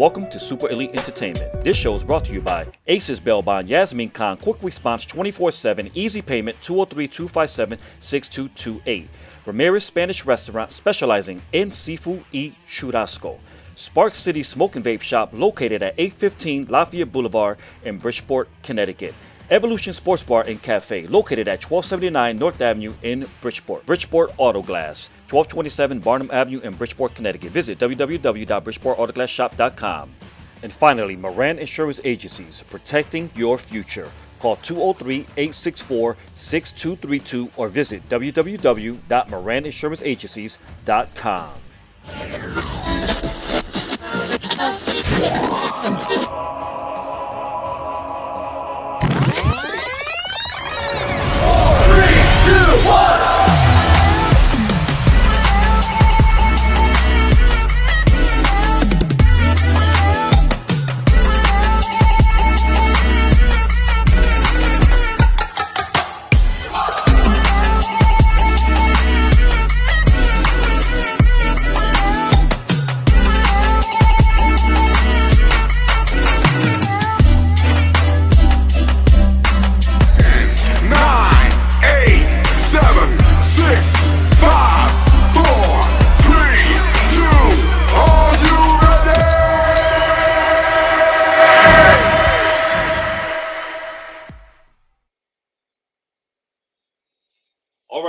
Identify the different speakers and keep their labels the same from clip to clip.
Speaker 1: Welcome to Super Elite Entertainment. This show is brought to you by Aces Bail Bond, Yasmin Khan, Quick Response 24/7, Easy Payment 203-257-6228. Ramirez Spanish Restaurant specializing in seafood y churrasco. Spark City Smoke and Vape Shop located at 815 Lafayette Boulevard in Bridgeport, Connecticut. Evolution Sports Bar and Cafe located at 1279 North Avenue in Bridgeport. Bridgeport Auto Glass, 1227 Barnum Avenue in Bridgeport, Connecticut. Visit www.bridgeportautoglassshop.com. And finally, Moran Insurance Agencies, protecting your future. Call 203-864-6232 or visit www.moraninsuranceenagencies.com.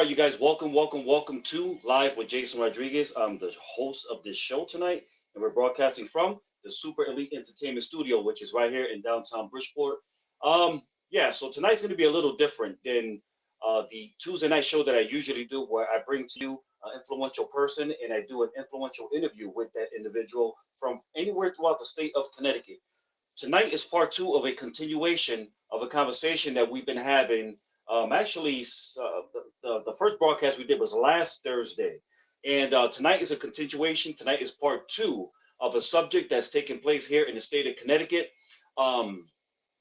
Speaker 1: You guys, welcome to Live with Jason Rodriguez. I'm the host of this show tonight, and we're broadcasting from the Super Elite Entertainment Studio, which is right here in downtown Bridgeport. So tonight's going to be a little different than the Tuesday night show that I usually do, where I bring to you an influential person and I do an influential interview with that individual from anywhere throughout the state of Connecticut. Tonight is part two of a continuation of a conversation that we've been having. The first broadcast we did was last Thursday, and tonight is a continuation. Tonight is part two of a subject that's taking place here in the state of Connecticut.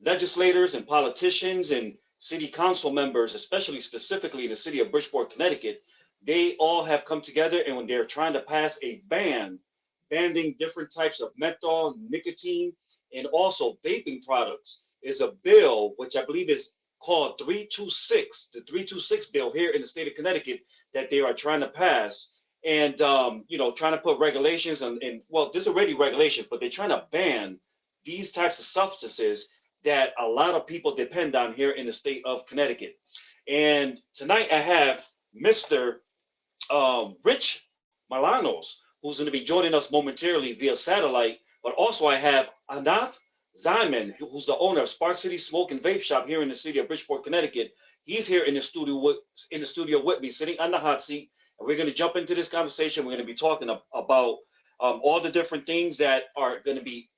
Speaker 1: Legislators and politicians and city council members, specifically in the city of Bridgeport, Connecticut, they all have come together, and when they're trying to pass a banning different types of menthol, nicotine, and also vaping products, is a bill which I believe is called 326, the 326 bill here in the state of Connecticut that they are trying to pass, and trying to put regulations and there's already regulations, but they're trying to ban these types of substances that a lot of people depend on here in the state of Connecticut. And tonight I have Mr. Rich Marianos, who's going to be joining us momentarily via satellite, but also I have Ahnaf, Zaman, who's the owner of Spark City Smoke and Vape Shop here in the city of Bridgeport, Connecticut. He's here in the studio with me, sitting on the hot seat, and we're going to jump into this conversation. We're going to be talking about all the different things that are going to be,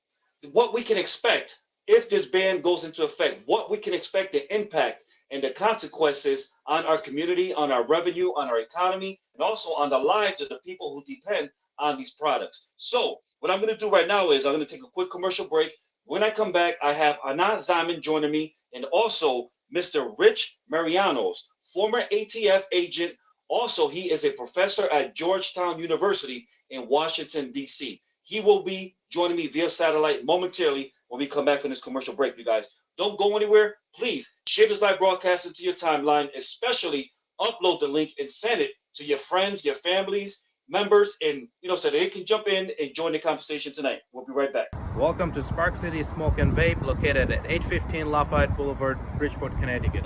Speaker 1: what we can expect if this ban goes into effect, what we can expect the impact and the consequences on our community, on our revenue, on our economy, and also on the lives of the people who depend on these products. So what I'm going to do right now is I'm going to take a quick commercial break. When I come back, I have Ahnaf Zaman joining me, and also Mr. Rich Marianos, former ATF agent. Also, he is a professor at Georgetown University in Washington, D.C. He will be joining me via satellite momentarily when we come back from this commercial break, you guys. Don't go anywhere. Please share this live broadcast into your timeline, especially upload the link and send it to your friends, your families, members, and so they can jump in and join the conversation tonight. We'll be right back.
Speaker 2: Welcome to Spark City Smoke and Vape, located at 815 Lafayette Boulevard, Bridgeport, Connecticut.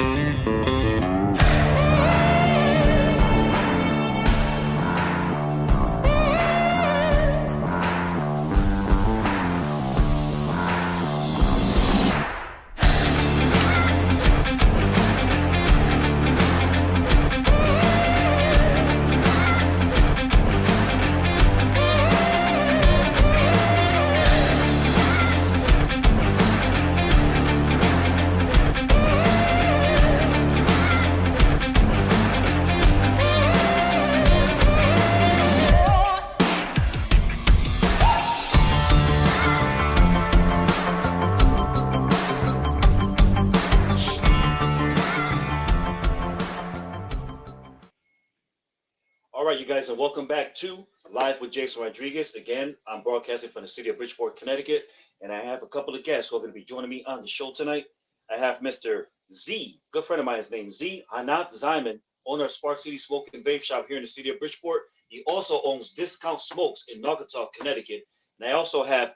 Speaker 1: right, you guys, and welcome back to live with Jason Rodriguez. Again, I'm broadcasting from the city of Bridgeport, Connecticut, and I have a couple of guests who are going to be joining me on the show tonight. I have Mr. Z, good friend of mine, his name Z, Ahnaf Zaman, owner of Spark City Smoke and Vape Shop here in the city of Bridgeport. He also owns Discount Smokes in Naugatuck, Connecticut. And I also have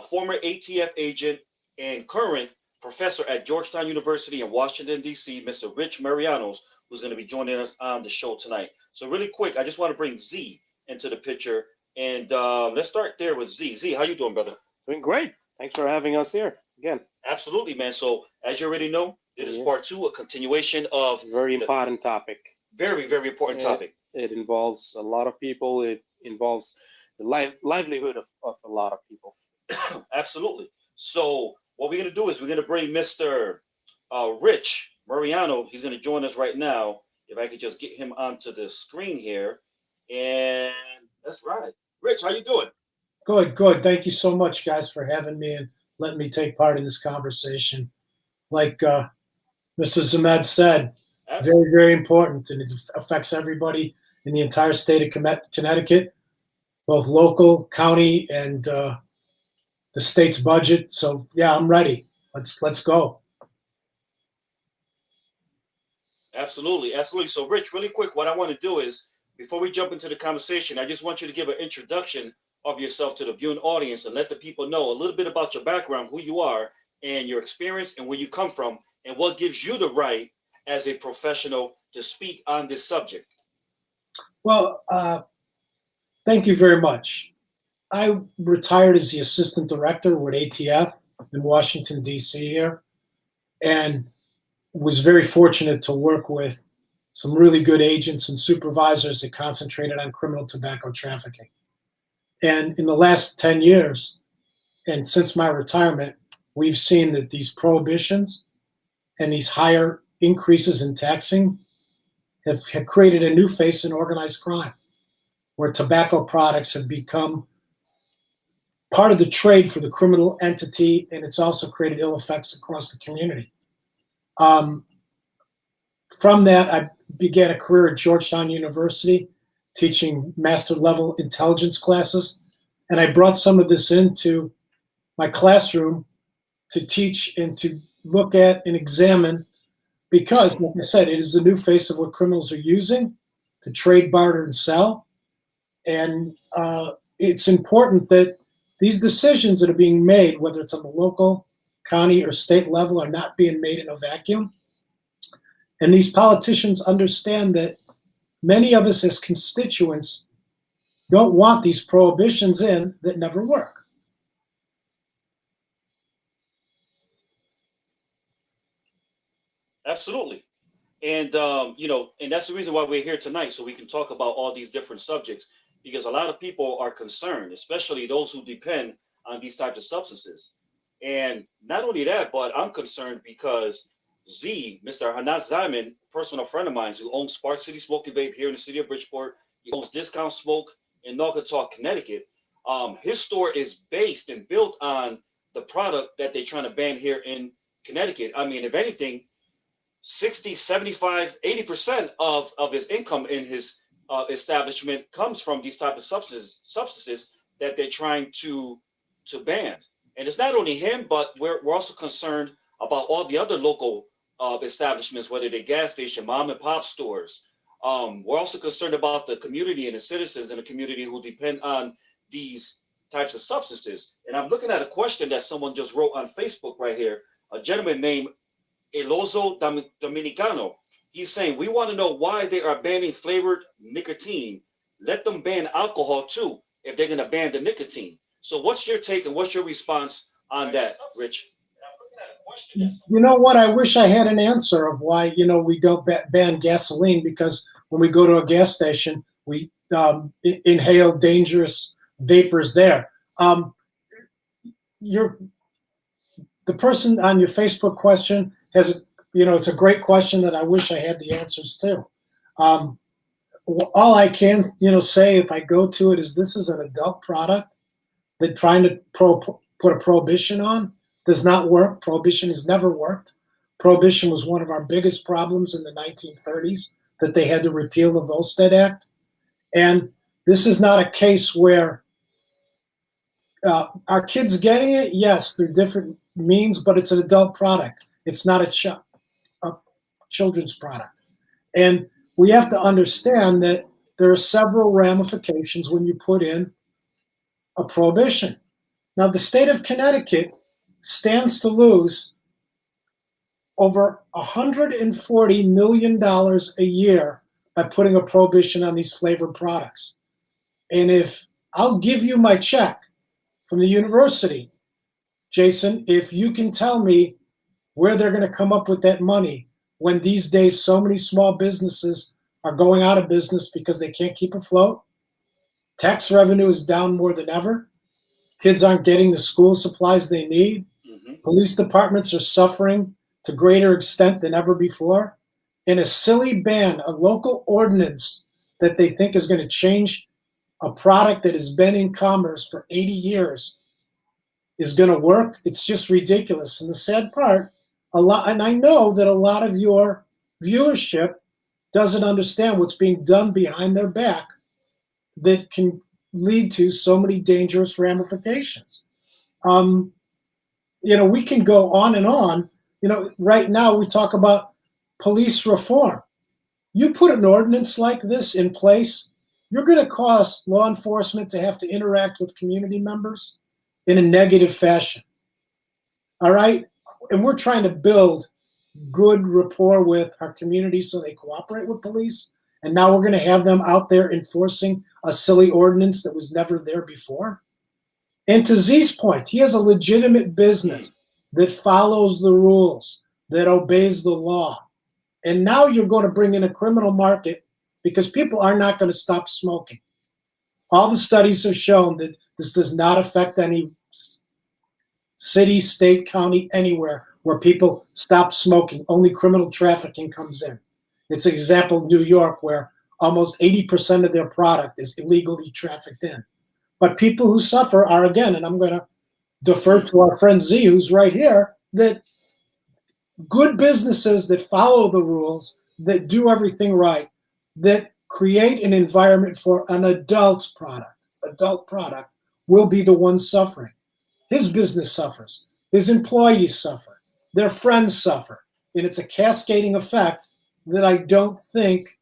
Speaker 1: former ATF agent and current professor at Georgetown University in Washington, D.C., Mr. Rich Marianos, who's going to be joining us on the show tonight. So really quick, I just want to bring Z into the picture. And let's start there with Z. Z, how you doing, brother?
Speaker 3: Doing great. Thanks for having us here again.
Speaker 1: Absolutely, man. So as you already know, this is part two, a continuation of
Speaker 3: very important topic.
Speaker 1: Very, very important topic.
Speaker 3: It involves a lot of people. It involves the livelihood of a lot of people.
Speaker 1: Absolutely. So what we're going to do is we're going to bring Mr. Rich Mariano. He's going to join us right now. If I could just get him onto the screen here. And that's right. Rich, how you doing?
Speaker 4: Good, good. Thank you so much, guys, for having me and letting me take part in this conversation. Like Mr. Zaman said, very, very important, and it affects everybody in the entire state of Connecticut, both local, county, and the state's budget. So, yeah, I'm ready. Let's go.
Speaker 1: Absolutely, absolutely. So, Rich, really quick, what I want to do is, before we jump into the conversation, I just want you to give an introduction of yourself to the viewing audience and let the people know a little bit about your background, who you are, and your experience, and where you come from, and what gives you the right as a professional to speak on this subject.
Speaker 4: Well, thank you very much. I retired as the assistant director with ATF in Washington, D.C. here, and was very fortunate to work with some really good agents and supervisors that concentrated on criminal tobacco trafficking. And in the last 10 years, and since my retirement, we've seen that these prohibitions and these higher increases in taxing have created a new face in organized crime, where tobacco products have become part of the trade for the criminal entity, and it's also created ill effects across the community. From that, I began a career at Georgetown University, teaching master level intelligence classes. And I brought some of this into my classroom to teach and to look at and examine, because, like I said, it is the new face of what criminals are using to trade, barter, and sell. And it's important that these decisions that are being made, whether it's on the local, county, or state level, are not being made in a vacuum. And these politicians understand that many of us as constituents don't want these prohibitions in that never work.
Speaker 1: Absolutely. And, and that's the reason why we're here tonight, so we can talk about all these different subjects, because a lot of people are concerned, especially those who depend on these types of substances. And not only that, but I'm concerned because Z, Mr. Ahnaf Zaman, personal friend of mine who owns Spark City Smoke and Vape here in the city of Bridgeport. He owns Discount Smoke in Naugatuck, Connecticut. His store is based and built on the product that they're trying to ban here in Connecticut. I mean, if anything, 60, 75, 80% of his income in his establishment comes from these type of substances that they're trying to ban. And it's not only him, but we're also concerned about all the other local establishments, whether they're gas station, mom and pop stores. We're also concerned about the community and the citizens in the community who depend on these types of substances. And I'm looking at a question that someone just wrote on Facebook right here. A gentleman named Elozo Dominicano. He's saying, we want to know why they are banning flavored nicotine. Let them ban alcohol too, if they're going to ban the nicotine. So what's your take and what's your response on that, Rich?
Speaker 4: You know what? I wish I had an answer of why, we don't ban gasoline, because when we go to a gas station, we inhale dangerous vapors there. The person on your Facebook question has, it's a great question that I wish I had the answers to. All I can, say if I go to it is this is an adult product that trying to put a prohibition on does not work. Prohibition has never worked. Prohibition was one of our biggest problems in the 1930s, that they had to repeal the Volstead Act. And This is not a case where are kids getting it? Yes, through different means, but it's an adult product. It's not a children's product. And we have to understand that there are several ramifications when you put in a prohibition. Now, the state of Connecticut stands to lose over $140 million a year by putting a prohibition on these flavored products. And if I'll give you my check from the university, Jason, if you can tell me where they're going to come up with that money when these days so many small businesses are going out of business because they can't keep afloat. Tax revenue is down more than ever. Kids aren't getting the school supplies they need. Police departments are suffering to greater extent than ever before. And a silly ban, a local ordinance that they think is going to change a product that has been in commerce for 80 years is going to work. It's just ridiculous. And the sad part, and I know that a lot of your viewership doesn't understand what's being done behind their back that can lead to so many dangerous ramifications. We can go on and on. Right now we talk about police reform. You put an ordinance like this in place, you're going to cause law enforcement to have to interact with community members in a negative fashion. All right? And we're trying to build good rapport with our community so they cooperate with police. And now we're going to have them out there enforcing a silly ordinance that was never there before. And to Z's point, he has a legitimate business that follows the rules, that obeys the law. And now you're going to bring in a criminal market because people are not going to stop smoking. All the studies have shown that this does not affect any city, state, county, anywhere where people stop smoking. Only criminal trafficking comes in. It's an example of New York where almost 80% of their product is illegally trafficked in. But people who suffer are, again, and I'm going to defer to our friend Z, who's right here, that good businesses that follow the rules, that do everything right, that create an environment for an adult product will be the ones suffering. His business suffers. His employees suffer. Their friends suffer. And it's a cascading effect that I don't think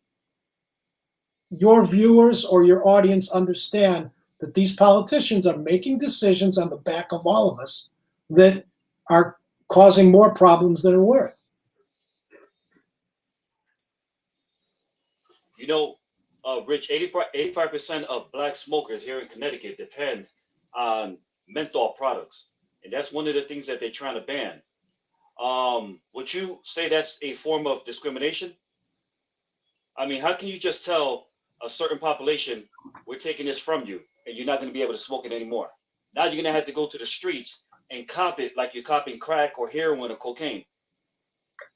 Speaker 4: your viewers or your audience understand, that these politicians are making decisions on the back of all of us that are causing more problems than are worth.
Speaker 1: Rich, 85% of black smokers here in Connecticut depend on menthol products. And that's one of the things that they're trying to ban. Would you say that's a form of discrimination? I mean, how can you just tell a certain population, we're taking this from you and you're not going to be able to smoke it anymore? Now you're going to have to go to the streets and cop it like you're copying crack or heroin or cocaine.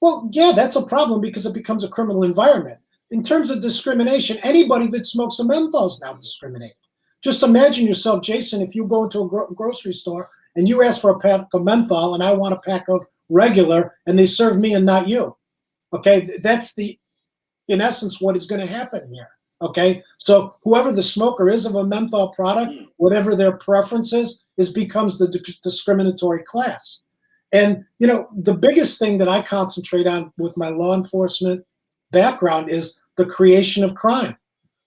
Speaker 4: Well, yeah, that's a problem because it becomes a criminal environment. In terms of discrimination, anybody that smokes a menthol is now discriminated. Just imagine yourself, Jason, if you go into a grocery store and you ask for a pack of menthol and I want a pack of regular and they serve me and not you. Okay, that's in essence, what is going to happen here. Okay, so whoever the smoker is of a menthol product, whatever their preference is becomes the discriminatory class. And, the biggest thing that I concentrate on with my law enforcement background is the creation of crime.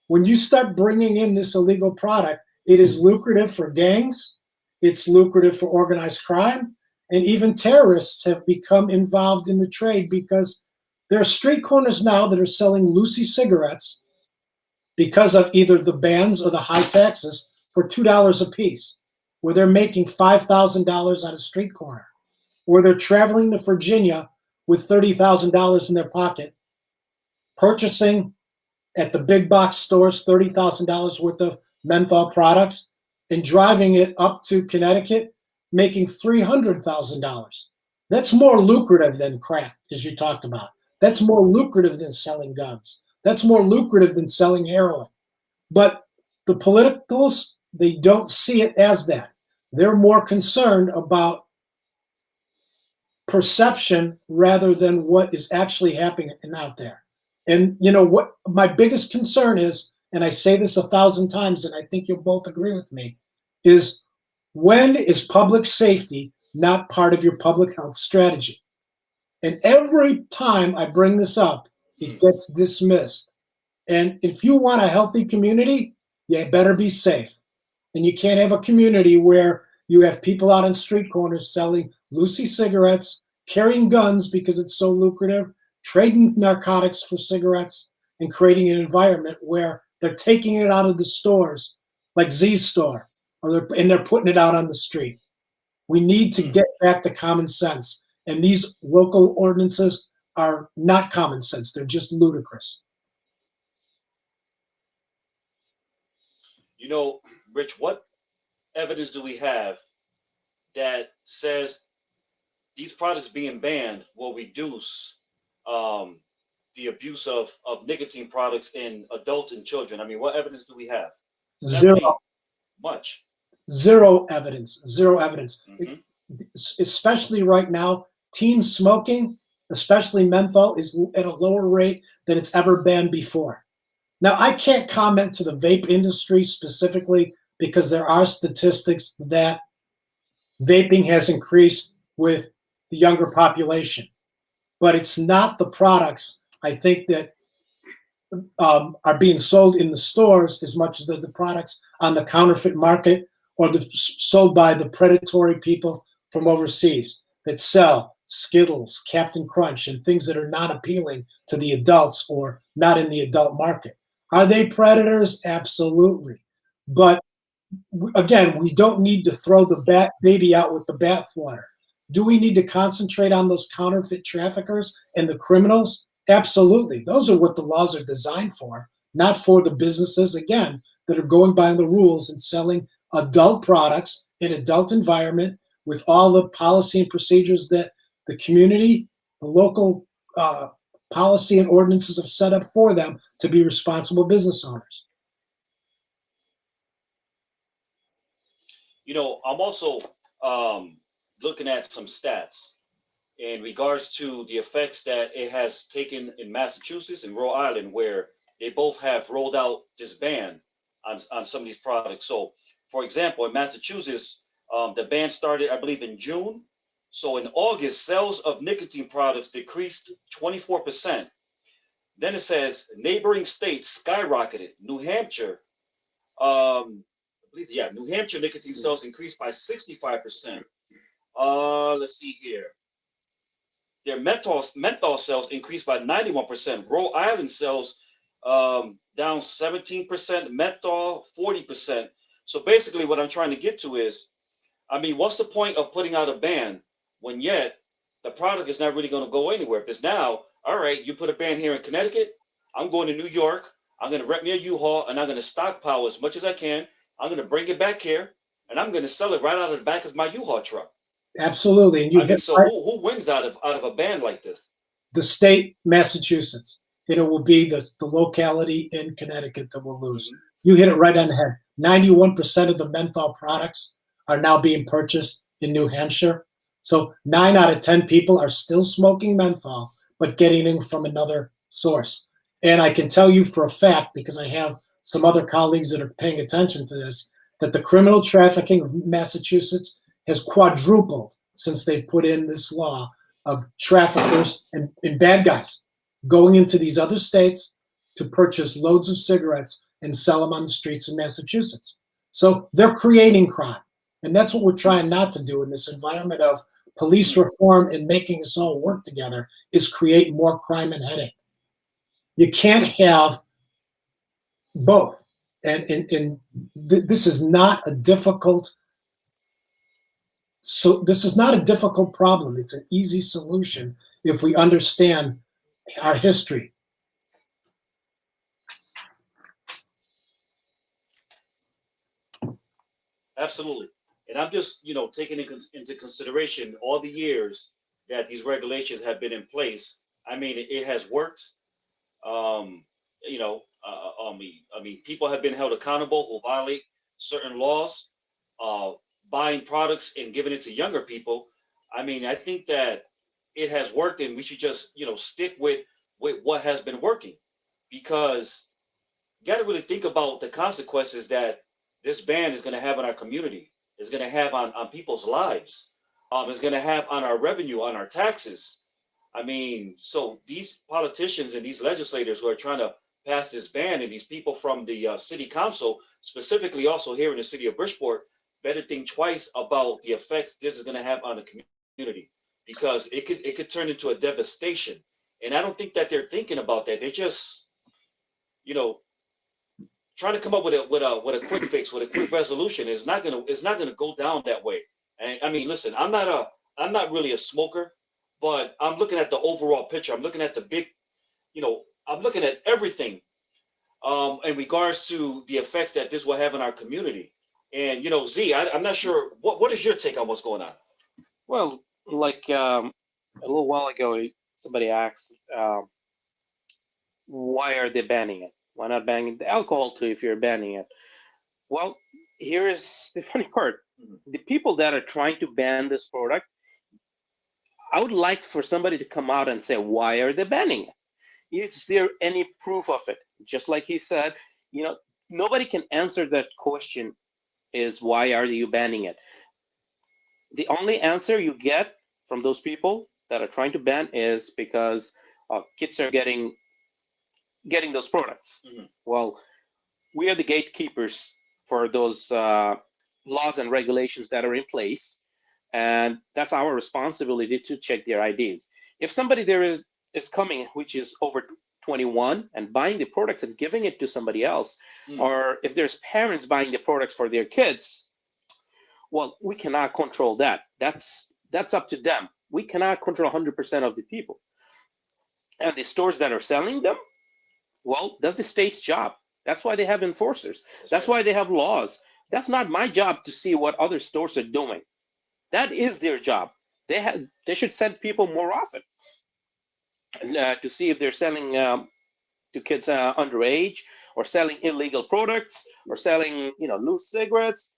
Speaker 4: When you start bringing in this illegal product, it is lucrative for gangs, it's lucrative for organized crime, and even terrorists have become involved in the trade because there are street corners now that are selling Lucy cigarettes because of either the bans or the high taxes for $2 a piece, where they're making $5,000 on a street corner, or they're traveling to Virginia with $30,000 in their pocket, purchasing at the big box stores $30,000 worth of menthol products and driving it up to Connecticut, making $300,000. That's more lucrative than crack, as you talked about. That's more lucrative than selling guns. That's more lucrative than selling heroin. But the politicals, they don't see it as that. They're more concerned about perception rather than what is actually happening out there. And what my biggest concern is and I say this 1,000 times, and I think you'll both agree with me, is when is public safety not part of your public health strategy? And every time I bring this up, it gets dismissed. And if you want a healthy community, you better be safe. And you can't have a community where you have people out on street corners selling loosey cigarettes, carrying guns because it's so lucrative, trading narcotics for cigarettes, and creating an environment where they're taking it out of the stores, like Z's store, and they're putting it out on the street. We need to get back to common sense. And these local ordinances are not common sense. They're just ludicrous.
Speaker 1: You know, Rich, what evidence do we have that says these products being banned will reduce the abuse of nicotine products in adults and children? I mean, what evidence do we have?
Speaker 4: Zero.
Speaker 1: Really much.
Speaker 4: Zero evidence. Zero evidence.
Speaker 1: Mm-hmm.
Speaker 4: Especially right now, teen smoking, especially menthol, is at a lower rate than it's ever been before. Now, I can't comment to the vape industry specifically because there are statistics that vaping has increased with the younger population. But it's not the products, I think, that are being sold in the stores as much as the products on the counterfeit market or sold by the predatory people from overseas that sell Skittles, Captain Crunch, and things that are not appealing to the adults or not in the adult market. Are they predators? Absolutely. But again, we don't need to throw the baby out with the bathwater. Do we need to concentrate on those counterfeit traffickers and the criminals? Absolutely. Those are what the laws are designed for, not for the businesses, again, that are going by the rules and selling adult products in adult environment with all the policy and procedures that the community, the local policy and ordinances have set up for them to be responsible business owners.
Speaker 1: You know, I'm also looking at some stats in regards to the effects that it has taken in Massachusetts and Rhode Island, where they both have rolled out this ban on some of these products. So, for example, in Massachusetts, the ban started, I believe, in June. So in August, sales of nicotine products decreased 24%. Then it says neighboring states skyrocketed. New Hampshire, New Hampshire nicotine sales increased by 65%. Let's see here. Their menthol sales increased by 91%. Rhode Island sales down 17%. Menthol 40%. So basically, what I'm trying to get to is, I mean, what's the point of putting out a ban when yet the product is not really going to go anywhere? Because now, all right, you put a ban here in Connecticut. I'm going to New York. I'm going to rent me a U-Haul, and I'm going to stockpile as much as I can. I'm going to bring it back here, and I'm going to sell it right out of the back of my U-Haul truck.
Speaker 4: Absolutely. And
Speaker 1: who wins out of a ban like this?
Speaker 4: The state, Massachusetts. And it will be the locality in Connecticut that will lose. Mm-hmm. You hit it right on the head. 91% of the menthol products are now being purchased in New Hampshire. So 9 out of 10 people are still smoking menthol, but getting it from another source. And I can tell you for a fact, because I have some other colleagues that are paying attention to this, that the criminal trafficking of Massachusetts has quadrupled since they put in this law of traffickers and bad guys going into these other states to purchase loads of cigarettes and sell them on the streets of Massachusetts. So they're creating crime. And that's what we're trying not to do in this environment of police reform and making us all work together, is create more crime and headache. You can't have both. And this is not a difficult problem. It's an easy solution if we understand our history.
Speaker 1: Absolutely. And I'm just, taking into consideration all the years that these regulations have been in place. I mean, it has worked. People have been held accountable who violate certain laws, buying products and giving it to younger people. I mean, I think that it has worked, and we should just, stick with what has been working, because got to really think about the consequences that this ban is going to have on our community, is going to have on people's lives, is going to have on our revenue, on our taxes. I mean, so these politicians and these legislators who are trying to pass this ban, and these people from the city council, specifically also here in the city of Bridgeport, better think twice about the effects this is going to have on the community, because it could turn into a devastation. And I don't think that they're thinking about that. They're just, you know, trying to come up with a quick fix, with a quick resolution. It's not gonna go down that way. And I mean, listen, I'm not really a smoker, but I'm looking at the overall picture. I'm looking at the big, I'm looking at everything in regards to the effects that this will have on our community. And Z, I'm not sure what is your take on what's going on.
Speaker 3: Well, like a little while ago, somebody asked, why are they banning it? Why not banning the alcohol too if you're banning it? Well, here is the funny part. The people that are trying to ban this product, I would like for somebody to come out and say, why are they banning it? Is there any proof of it? Just like he said, nobody can answer that question, is why are you banning it? The only answer you get from those people that are trying to ban is because kids are getting those products. Well, we are the gatekeepers for those laws and regulations that are in place, and that's our responsibility to check their IDs. If somebody there is coming which is over 21 and buying the products and giving it to somebody else, or if there's parents buying the products for their kids, well, we cannot control that. That's up to them. We cannot control 100% of the people. And the stores that are selling them, well, that's the state's job. That's why they have enforcers. That's why they have laws. That's not my job to see what other stores are doing. That is their job. They should send people more often to see if they're selling to kids underage, or selling illegal products, or selling loose cigarettes.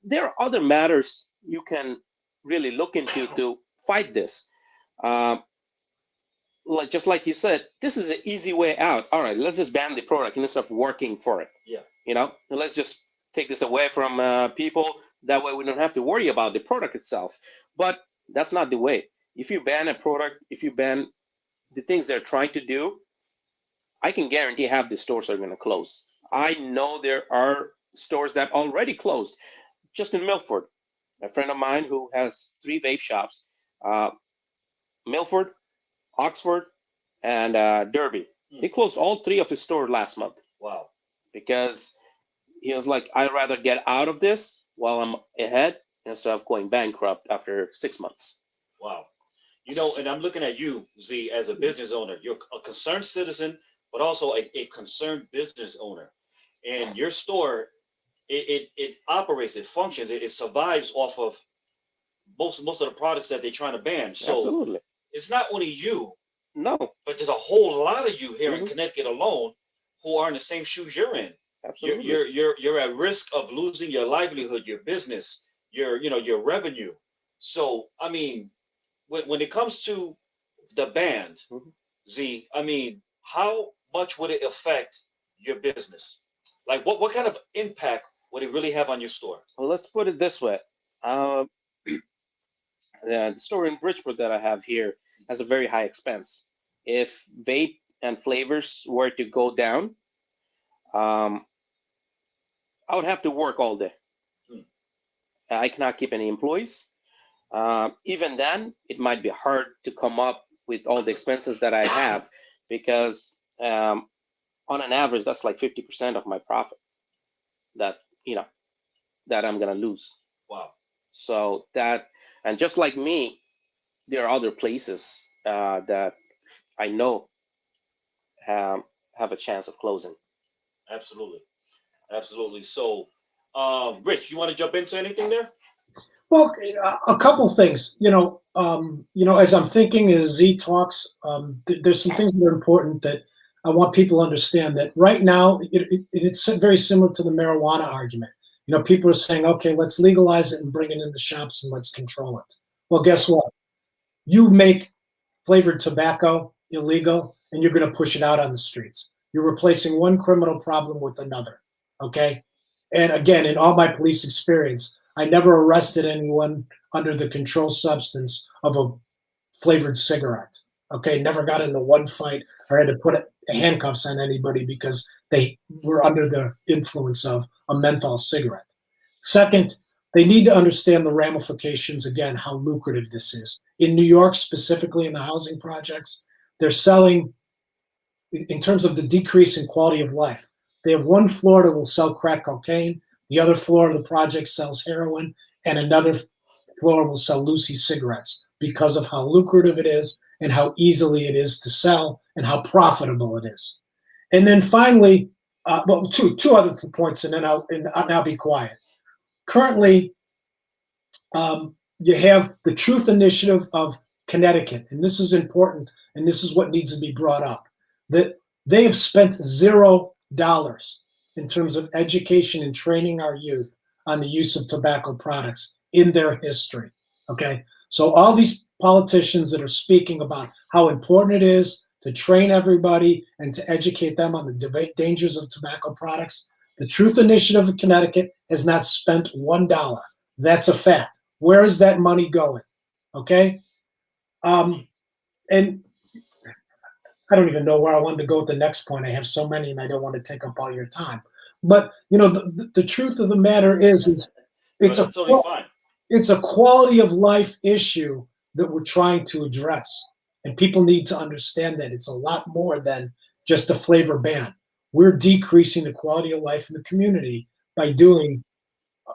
Speaker 3: There are other matters you can really look into to fight this. Just like you said, this is an easy way out. All right, let's just ban the product instead of working for it.
Speaker 1: Yeah.
Speaker 3: And let's just take this away from people. That way we don't have to worry about the product itself. But that's not the way. If you ban a product, if you ban the things they're trying to do, I can guarantee half the stores are going to close. I know there are stores that already closed. Just in Milford, a friend of mine who has 3 vape shops, Milford, Oxford, and Derby. He closed all 3 of his stores last month.
Speaker 1: Wow.
Speaker 3: Because he was like, I'd rather get out of this while I'm ahead instead of going bankrupt after 6 months.
Speaker 1: Wow. And I'm looking at you, Z, as a business owner. You're a concerned citizen, but also a concerned business owner. And your store, it operates, it functions, it survives off of most of the products that they're trying to ban. So
Speaker 3: Absolutely.
Speaker 1: It's not only you,
Speaker 3: No.
Speaker 1: but there's a whole lot of you here in Connecticut alone who are in the same shoes you're in.
Speaker 3: Absolutely.
Speaker 1: You're at risk of losing your livelihood, your business, your revenue. So I mean, when it comes to the ban, Z, I mean, how much would it affect your business? Like, what kind of impact would it really have on your store?
Speaker 3: Well, let's put it this way. The store in Bridgeport that I have here has a very high expense. If vape and flavors were to go down, I would have to work all day. I cannot keep any employees. Even then, it might be hard to come up with all the expenses that I have, because on an average, that's like 50% of my profit that I'm gonna lose.
Speaker 1: Wow.
Speaker 3: So that, and just like me, there are other places that I know have a chance of closing.
Speaker 1: Absolutely. So, Rich, you want to jump into anything there?
Speaker 4: Well, a couple things. As I'm thinking, as Z talks, there's some things that are important that I want people to understand. That right now, it's very similar to the marijuana argument. People are saying, okay, let's legalize it and bring it in the shops and let's control it. Well, guess what? You make flavored tobacco illegal and you're going to push it out on the streets. You're replacing one criminal problem with another. Okay. And again, in all my police experience, I never arrested anyone under the controlled substance of a flavored cigarette. Okay. Never got into one fight or had to put handcuffs on anybody because they were under the influence of a menthol cigarette. Second, they need to understand the ramifications, again, how lucrative this is. In New York, specifically in the housing projects, they're selling, in terms of the decrease in quality of life, they have one floor that will sell crack cocaine, the other floor of the project sells heroin, and another floor will sell Lucy cigarettes because of how lucrative it is and how easily it is to sell and how profitable it is. And then finally, well, two other points, and then I'll be quiet. Currently, you have the Truth Initiative of Connecticut, and this is important, and this is what needs to be brought up. That they have spent $0 in terms of education and training our youth on the use of tobacco products in their history. Okay, so all these politicians that are speaking about how important it is to train everybody and to educate them on the dangers of tobacco products, the Truth Initiative of Connecticut has not spent $1. That's a fact. Where is that money going? Okay, and I don't even know where I wanted to go with the next point. I have so many, and I don't want to take up all your time. But you know, the truth of the matter is it's
Speaker 1: That's totally fine.
Speaker 4: It's a quality of life issue that we're trying to address, and people need to understand that it's a lot more than just a flavor ban. We're decreasing the quality of life in the community by doing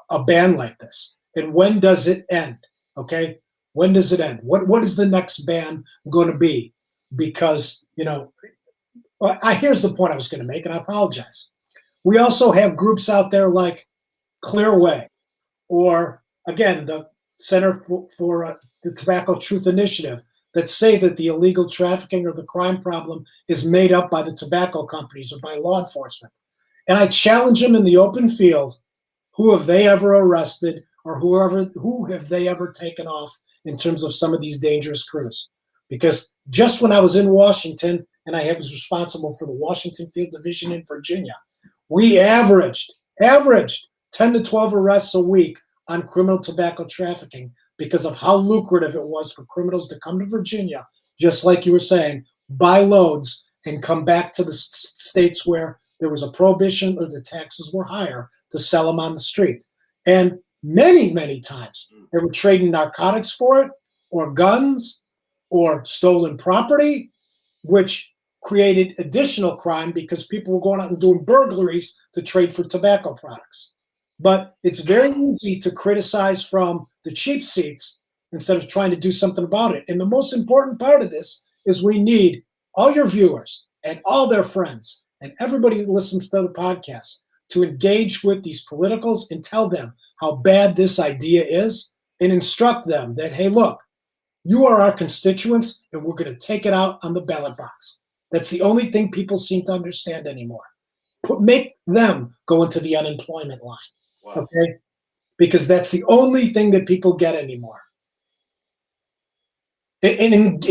Speaker 4: a ban like this. And when does it end? Okay, when does it end? What is the next ban going to be? Because here's the point I was going to make, and I apologize. We also have groups out there like Clearway, or again the Center for the Tobacco Truth Initiative, that say that the illegal trafficking or the crime problem is made up by the tobacco companies or by law enforcement. And I challenge them in the open field. Who have they ever arrested, or who have they ever taken off in terms of some of these dangerous crews? Because just when I was in Washington and I was responsible for the Washington Field Division in Virginia, we averaged 10 to 12 arrests a week on criminal tobacco trafficking because of how lucrative it was for criminals to come to Virginia, just like you were saying, buy loads and come back to the states where there was a prohibition or the taxes were higher to sell them on the street. And many, many times they were trading narcotics for it, or guns, or stolen property, which created additional crime because people were going out and doing burglaries to trade for tobacco products. But it's very easy to criticize from the cheap seats instead of trying to do something about it. And the most important part of this is we need all your viewers and all their friends and everybody that listens to the podcast to engage with these politicals and tell them how bad this idea is and instruct them that, hey, look, you are our constituents and we're going to take it out on the ballot box. That's the only thing people seem to understand anymore. Make them go into the unemployment line. Wow. Okay? Because that's the only thing that people get anymore. And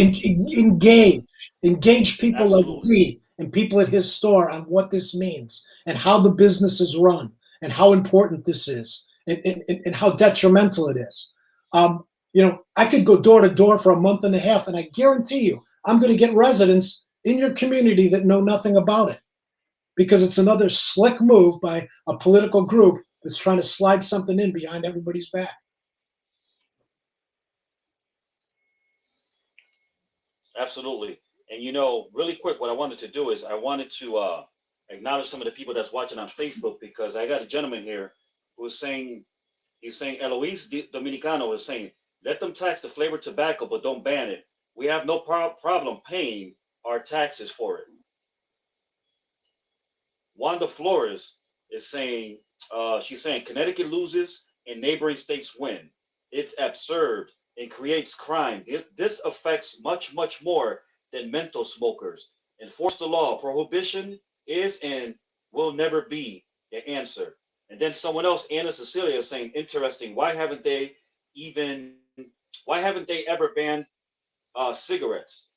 Speaker 4: engage people
Speaker 1: Absolutely.
Speaker 4: like Z and people at his store on what this means and how the business is run and how important this is and how detrimental it is. I could go door to door for a month and a half, and I guarantee you I'm going to get residents in your community that know nothing about it, because it's another slick move by a political group that's trying to slide something in behind everybody's back.
Speaker 1: Absolutely. And really quick, what I wanted to do is I wanted to acknowledge some of the people that's watching on Facebook, because I got a gentleman here who is saying, Eloise Dominicano is saying, let them tax the flavored tobacco, but don't ban it. We have no problem paying our taxes for it. Wanda Flores is saying, she's saying Connecticut loses and neighboring states win. It's absurd and creates crime. This affects much, much more than menthol smokers. Enforce the law. Prohibition is and will never be the answer. And then someone else, Anna Cecilia, is saying, interesting. Why haven't they ever banned cigarettes?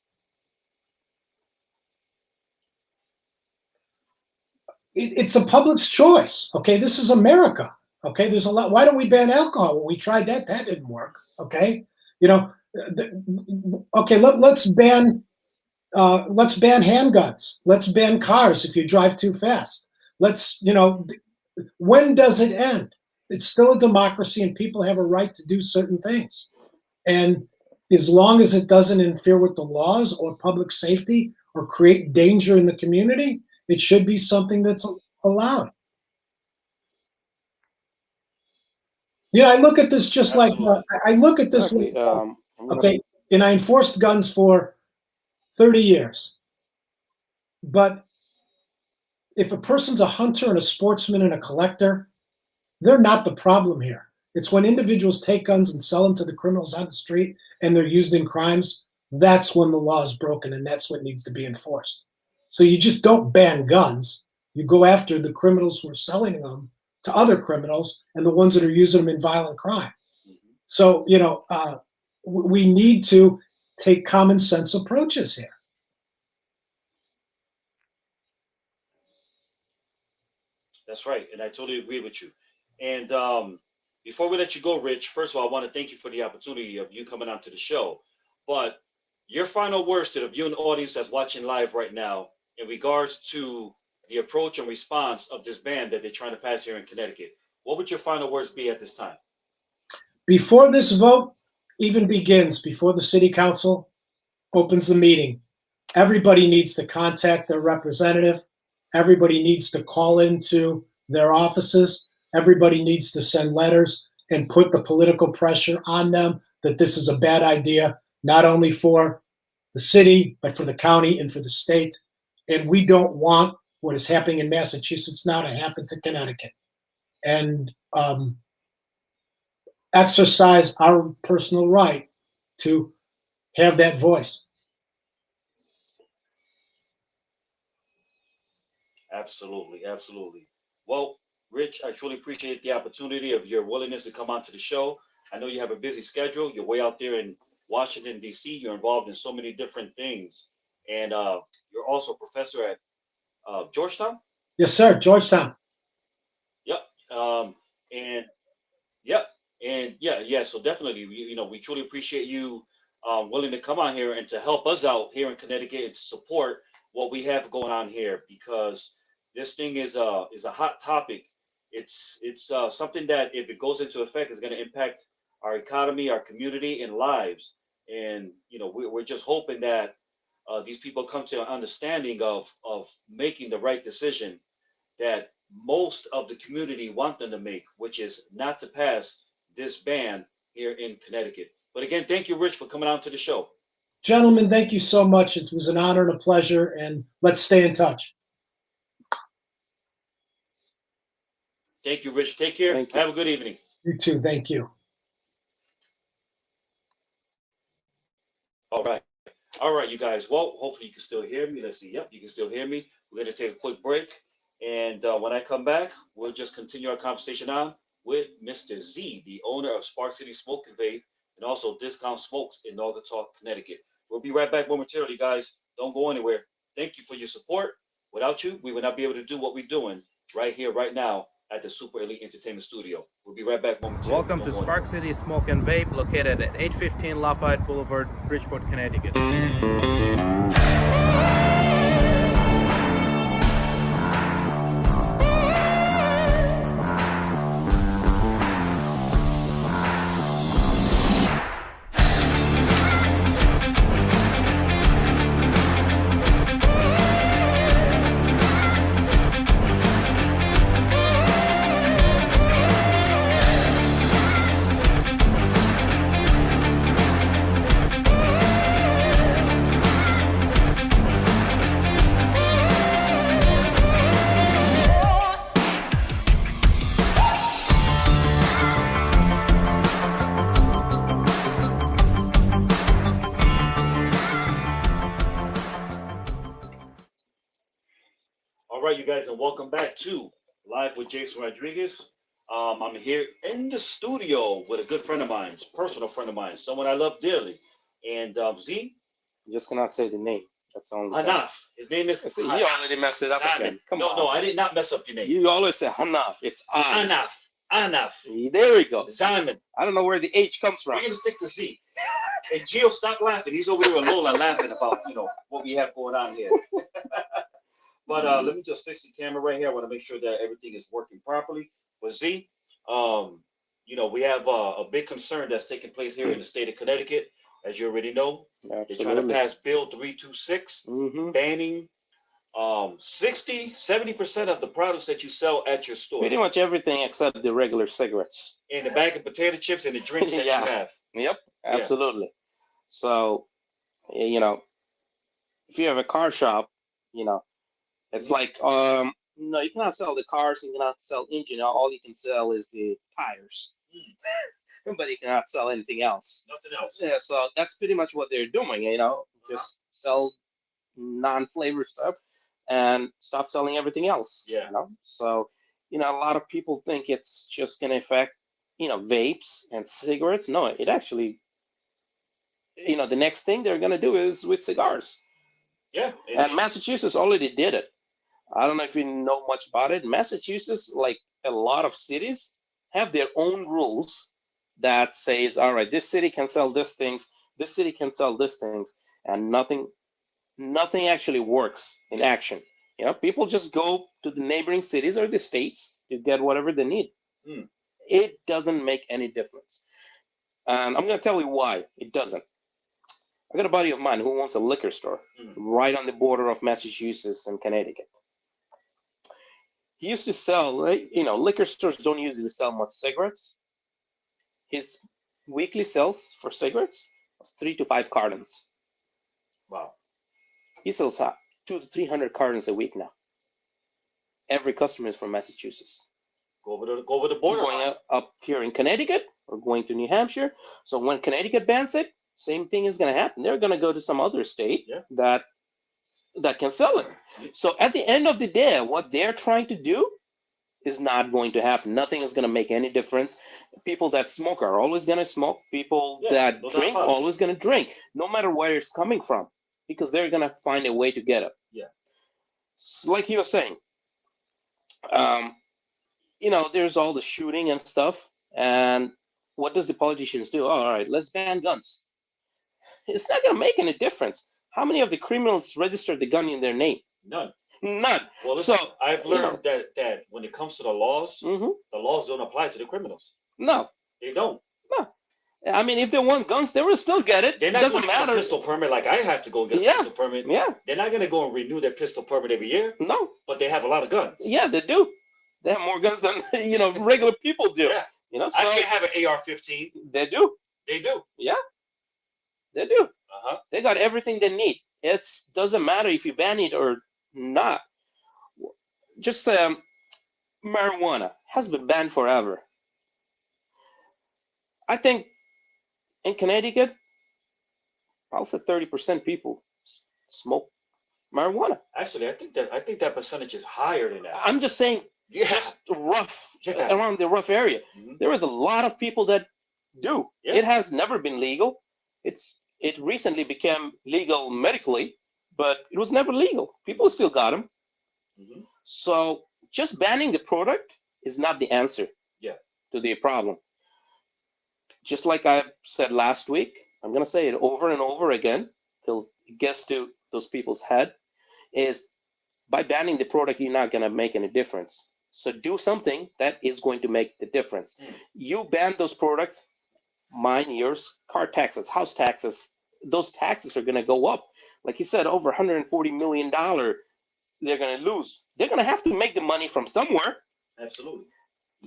Speaker 4: it's a public's choice. Okay, this is America. Okay, there's a lot. Why don't we ban alcohol? Well, we tried that. That didn't work. Okay, you know. Okay, let's ban handguns. Let's ban cars if you drive too fast. Let's, when does it end? It's still a democracy, and people have a right to do certain things. And as long as it doesn't interfere with the laws or public safety or create danger in the community, it should be something that's allowed. I look at this just like I look at this.
Speaker 3: Exactly.
Speaker 4: Okay, and I enforced guns for 30 years. But if a person's a hunter and a sportsman and a collector, they're not the problem here. It's when individuals take guns and sell them to the criminals on the street and they're used in crimes, that's when the law is broken, and that's what needs to be enforced. So you just don't ban guns. You go after the criminals who are selling them to other criminals and the ones that are using them in violent crime. So, we need to take common sense approaches here.
Speaker 1: That's right, and I totally agree with you. And before we let you go, Rich, first of all, I want to thank you for the opportunity of you coming on to the show. But your final words to the viewing audience that's watching live right now in regards to the approach and response of this ban that they're trying to pass here in Connecticut. What would your final words be at this time?
Speaker 4: Before this vote even begins, before the city council opens the meeting, everybody needs to contact their representative. Everybody needs to call into their offices. Everybody needs to send letters and put the political pressure on them that this is a bad idea, not only for the city, but for the county and for the state. And we don't want what is happening in Massachusetts now to happen to Connecticut. And exercise our personal right to have that voice.
Speaker 1: Absolutely, absolutely. Well, Rich, I truly appreciate the opportunity of your willingness to come onto the show. I know you have a busy schedule. You're way out there in Washington, D.C. You're involved in so many different things. And you're also a professor at Georgetown?
Speaker 4: Yes, sir, Georgetown.
Speaker 1: Yep. And yep. And yeah. So definitely, we truly appreciate you willing to come on here and to help us out here in Connecticut and to support what we have going on here, because this thing is a hot topic. It's something that, if it goes into effect, is going to impact our economy, our community, and lives. And we're just hoping that these people come to an understanding of making the right decision that most of the community want them to make, which is not to pass this ban here in Connecticut. But again, thank you, Rich, for coming on to the show.
Speaker 4: Gentlemen, thank you so much. It was an honor and a pleasure, and let's stay in touch.
Speaker 1: Thank you, Rich. Take care. Have a good evening.
Speaker 4: You too. Thank you.
Speaker 1: All right, you guys. Well, hopefully you can still hear me. Let's see. Yep, you can still hear me. We're going to take a quick break. And when I come back, we'll just continue our conversation on with Mr. Z, the owner of Spark City Smoke and Vape, and also Discount Smokes in Naugatuck, Connecticut. We'll be right back momentarily, guys. Don't go anywhere. Thank you for your support. Without you, we would not be able to do what we're doing right here, right now at the Super Elite Entertainment Studio. We'll be right back momentarily.
Speaker 2: Welcome to Spark City Smoke and Vape, located at 815 Lafayette Boulevard, Bridgeport, Connecticut.
Speaker 1: You guys, and welcome back to Live with Jason Rodriguez. I'm here in the studio with a good friend of mine, personal friend of mine, someone I love dearly. And Z?
Speaker 3: You just cannot say the name. That's the only thing.
Speaker 1: Ahnaf. His name is
Speaker 3: See, you already messed it up
Speaker 1: Zaman.
Speaker 3: again. Come
Speaker 1: no,
Speaker 3: on.
Speaker 1: no, I did not mess up your name.
Speaker 3: You always say Ahnaf. It's Ahnaf.
Speaker 1: Ahnaf. Ahnaf.
Speaker 3: There we go.
Speaker 1: Zaman.
Speaker 3: I don't know where the H comes
Speaker 1: We're
Speaker 3: from.
Speaker 1: gonna stick to Z. Hey, Gio, stop laughing. He's over there with Lola laughing about what we have going on here. But let me just fix the camera right here. I want to make sure that everything is working properly. But Z, we have a big concern that's taking place here in the state of Connecticut. As you already know,
Speaker 3: Absolutely.
Speaker 1: they're trying to pass Bill 326, banning 70% of the products that you sell at your store.
Speaker 3: Pretty much everything except the regular cigarettes.
Speaker 1: And the bag of potato chips and the drinks that you have.
Speaker 3: Yep, absolutely. So, if you have a car shop, it's like, no, you cannot sell the cars, you cannot sell engine. All you can sell is the tires. But you cannot sell anything else.
Speaker 1: Nothing else.
Speaker 3: Yeah, so that's pretty much what they're doing, just sell non-flavor stuff and stop selling everything else.
Speaker 1: Yeah.
Speaker 3: So, a lot of people think it's just going to affect, vapes and cigarettes. No, it actually, the next thing they're going to do is with cigars.
Speaker 1: Yeah.
Speaker 3: And Massachusetts already did it. I don't know if you know much about it. Massachusetts, like a lot of cities, have their own rules that says, all right, this city can sell these things, this city can sell these things, and nothing actually works in action. People just go to the neighboring cities or the states to get whatever they need. It doesn't make any difference. And I'm going to tell you why it doesn't. I got a buddy of mine who owns a liquor store right on the border of Massachusetts and Connecticut. He used to sell, liquor stores don't usually sell much cigarettes. His weekly sales for cigarettes was 3 to 5 cartons.
Speaker 1: Wow.
Speaker 3: He sells 200 to 300 cartons a week now. Every customer is from Massachusetts.
Speaker 1: Go over the border.
Speaker 3: Going up here in Connecticut or going to New Hampshire. So when Connecticut bans it, same thing is going to happen. They're going to go to some other state that can sell it. So at the end of the day, what they're trying to do is not going to happen. Nothing is going to make any difference. People that smoke are always going to smoke. People that drink are always going to drink, no matter where it's coming from, because they're going to find a way to get it.
Speaker 1: Yeah.
Speaker 3: So like he was saying, there's all the shooting and stuff. And what does the politicians do? Oh, all right, let's ban guns. It's not going to make any difference. How many of the criminals registered the gun in their name?
Speaker 1: None.
Speaker 3: None.
Speaker 1: Well, listen, I've learned that when it comes to the laws, the laws don't apply to the criminals.
Speaker 3: No.
Speaker 1: They don't.
Speaker 3: No. I mean, if they want guns, they will still get it.
Speaker 1: They're not going to get a pistol permit like I have to go get a pistol permit.
Speaker 3: Yeah.
Speaker 1: They're not going to go and renew their pistol permit every year.
Speaker 3: No.
Speaker 1: But they have a lot of guns.
Speaker 3: Yeah, they do. They have more guns than regular people do.
Speaker 1: Yeah.
Speaker 3: So
Speaker 1: I can't have an AR-15.
Speaker 3: They do.
Speaker 1: They do.
Speaker 3: Yeah. They do. They got everything they need. It doesn't matter if you ban it or not. Just marijuana has been banned forever. I think in Connecticut, I'll say 30% people smoke marijuana.
Speaker 1: Actually, I think that percentage is higher than that.
Speaker 3: I'm just saying, just rough around the rough area. There is a lot of people that do. Yeah. It has never been legal. It recently became legal medically, but it was never legal. People still got them. So just banning the product is not the answer to the problem. Just like I said last week, I'm going to say it over and over again till it gets to those people's head, is by banning the product, you're not going to make any difference. So do something that is going to make the difference. You ban those products, mine, yours, car taxes, house taxes, those taxes are going to go up. Like you said, over $140 million they're going to lose. They're going to have to make the money from somewhere.
Speaker 1: Absolutely.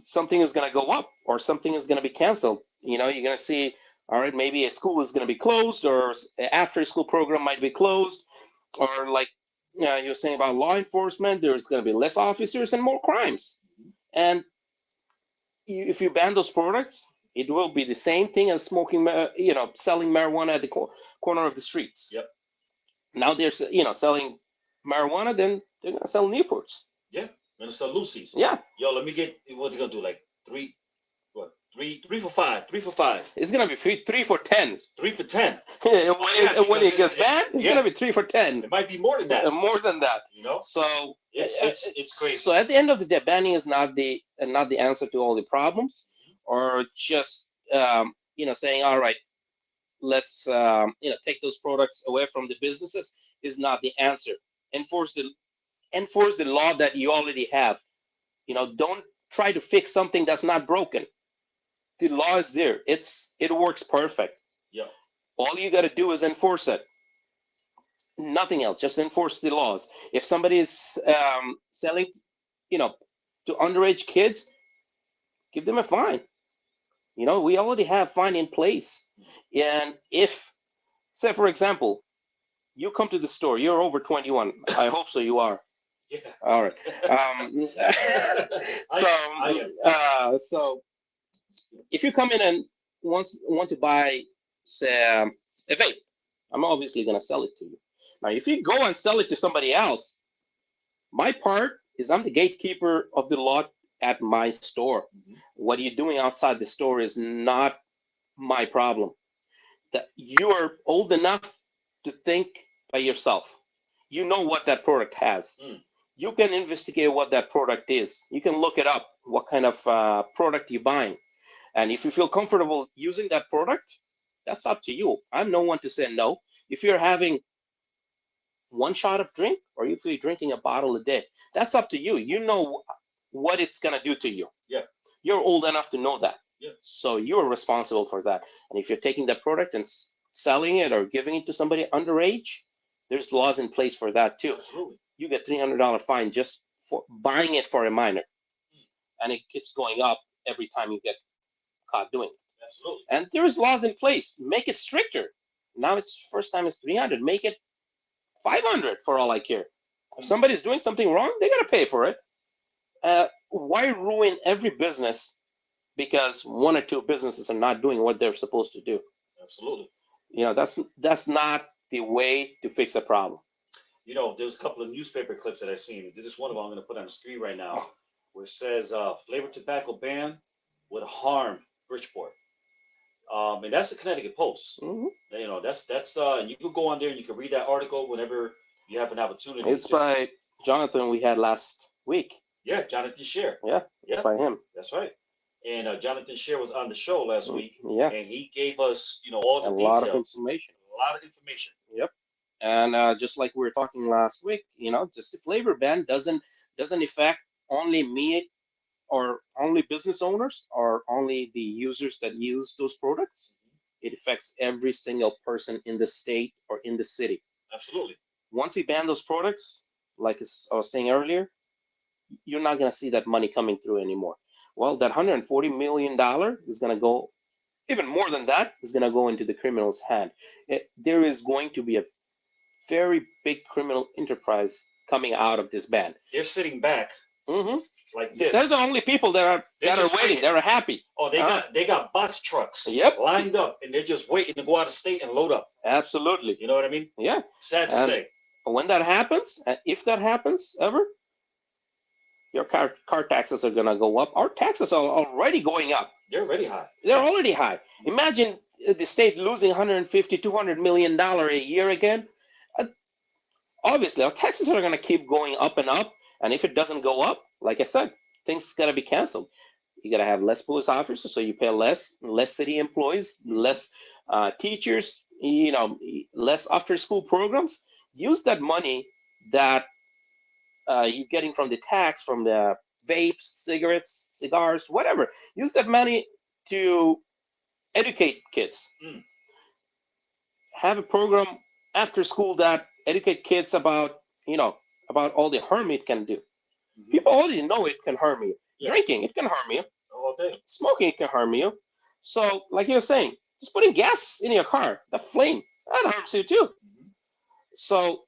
Speaker 3: Something is going to go up or something is going to be canceled. You're going to see, all right, maybe a school is going to be closed or after school program might be closed. Or like you were saying about law enforcement, there's going to be less officers and more crimes. And if you ban those products, it will be the same thing as smoking, selling marijuana at the corner of the streets.
Speaker 1: Yep.
Speaker 3: Now they're, selling marijuana, then they're going to sell Newports.
Speaker 1: Yeah. They're going to sell Lucy's.
Speaker 3: Yeah.
Speaker 1: Yo, let me get, what they going to do? Like Three for five. 3 for 5.
Speaker 3: It's gonna be 3 for 10.
Speaker 1: 3 for 10.
Speaker 3: When it gets banned, it's gonna be 3 for 10.
Speaker 1: It might be more than that.
Speaker 3: More than that.
Speaker 1: You know.
Speaker 3: So
Speaker 1: it's crazy.
Speaker 3: So at the end of the day, banning is not the answer to all the problems, or just saying, all right, let's take those products away from the businesses is not the answer. Enforce the law that you already have. Don't try to fix something that's not broken. The law is there. It works perfect.
Speaker 1: Yeah.
Speaker 3: All you got to do is enforce it. Nothing else. Just enforce the laws. If somebody is selling, to underage kids, give them a fine. We already have fine in place. And if, say, for example, you come to the store, you're over 21. I hope so. You are.
Speaker 1: Yeah.
Speaker 3: All right. So if you come in and want to buy, say, a vape, I'm obviously going to sell it to you. Now, if you go and sell it to somebody else, my part is I'm the gatekeeper of the lot at my store. What are you doing outside the store is not my problem. That you're old enough to think by yourself. You know what that product has. You can investigate what that product is. You can look it up, what kind of product you're buying. And if you feel comfortable using that product, that's up to you. I'm no one to say no. If you're having one shot of drink, or if you're drinking a bottle a day, that's up to you. You know what it's going to do to you.
Speaker 1: Yeah.
Speaker 3: You're old enough to know that.
Speaker 1: Yeah.
Speaker 3: So you're responsible for that. And if you're taking that product and selling it or giving it to somebody underage, there's laws in place for that too.
Speaker 1: Absolutely.
Speaker 3: You get $300 fine just for buying it for a minor. And it keeps going up every time you get caught doing it.
Speaker 1: Absolutely.
Speaker 3: And there's laws in place. Make it stricter. Now it's first time it's 300. Make it 500 for all I care. If somebody's doing something wrong, they gotta pay for it. Why ruin every business because one or two businesses are not doing what they're supposed to do?
Speaker 1: Absolutely.
Speaker 3: That's not the way to fix a problem.
Speaker 1: There's a couple of newspaper clips that I've seen. This is one of them I'm going to put on the screen right now, where it says flavored tobacco ban would harm Bridgeport. And that's the Connecticut Post. That's and you can go on there and you can read that article whenever you have an opportunity.
Speaker 3: It's by Jonathan we had last week.
Speaker 1: Yeah, Jonathan Scher.
Speaker 3: Yeah, it's by him.
Speaker 1: That's right. And Jonathan Scher was on the show last week.
Speaker 3: Yeah.
Speaker 1: And he gave us, all the details.
Speaker 3: A lot of information. Yep. And just like we were talking last week, just the flavor ban doesn't affect only me or only business owners or only the users that use those products. It affects every single person in the state or in the city.
Speaker 1: Absolutely.
Speaker 3: Once you ban those products, like I was saying earlier, you're not going to see that money coming through anymore. Well, that $140 million is going to go, even more than that, is going to go into the criminal's hand. There is going to be a very big criminal enterprise coming out of this ban.
Speaker 1: They're sitting back like this.
Speaker 3: They're the only people that are waiting. They're happy.
Speaker 1: Oh, they got box trucks lined up, and they're just waiting to go out of state and load up.
Speaker 3: Absolutely.
Speaker 1: You know what I mean?
Speaker 3: Yeah.
Speaker 1: Sad to say.
Speaker 3: When that happens, if that happens ever, your car taxes are going to go up. Our taxes are already going up.
Speaker 1: They're already high.
Speaker 3: They're already high. Imagine the state losing $150, $200 million a year again. Obviously, our taxes are going to keep going up and up. And if it doesn't go up, like I said, things got to be canceled. You got to have less police officers, so you pay less city employees, less teachers, less after-school programs. Use that money that you're getting from the tax, from the vapes, cigarettes, cigars, whatever. Use that money to educate kids. Have a program after school that educate kids about all the harm it can do. People already know it can harm you. Yeah. Drinking, it can harm you.
Speaker 1: All day.
Speaker 3: Smoking, it can harm you. So, like you were saying, just putting gas in your car, the flame, that harms you too. So,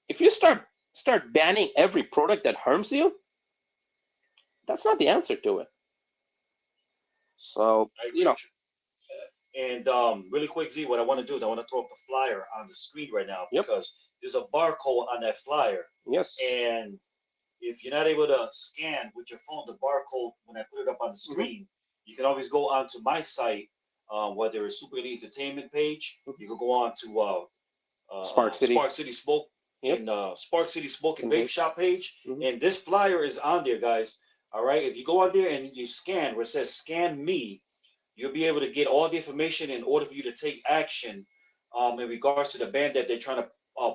Speaker 3: if you start banning every product that harms you, that's not the answer to it. So,
Speaker 1: And really quick, Z, what I want to do is I want to throw up the flyer on the screen right now because there's a barcode on that flyer.
Speaker 3: Yes.
Speaker 1: And if you're not able to scan with your phone the barcode when I put it up on the screen, you can always go onto my site, whether it's Super Elite Entertainment page. You can go on to
Speaker 3: Spark City.
Speaker 1: Spark City Smoke
Speaker 3: Yep.
Speaker 1: and Spark City Smoke and
Speaker 3: Mhm.
Speaker 1: Vape Shop page.
Speaker 3: Mhm.
Speaker 1: And this flyer is on there, guys. All right. If you go on there and you scan where it says scan me, you'll be able to get all the information in order for you to take action in regards to the ban that they're trying to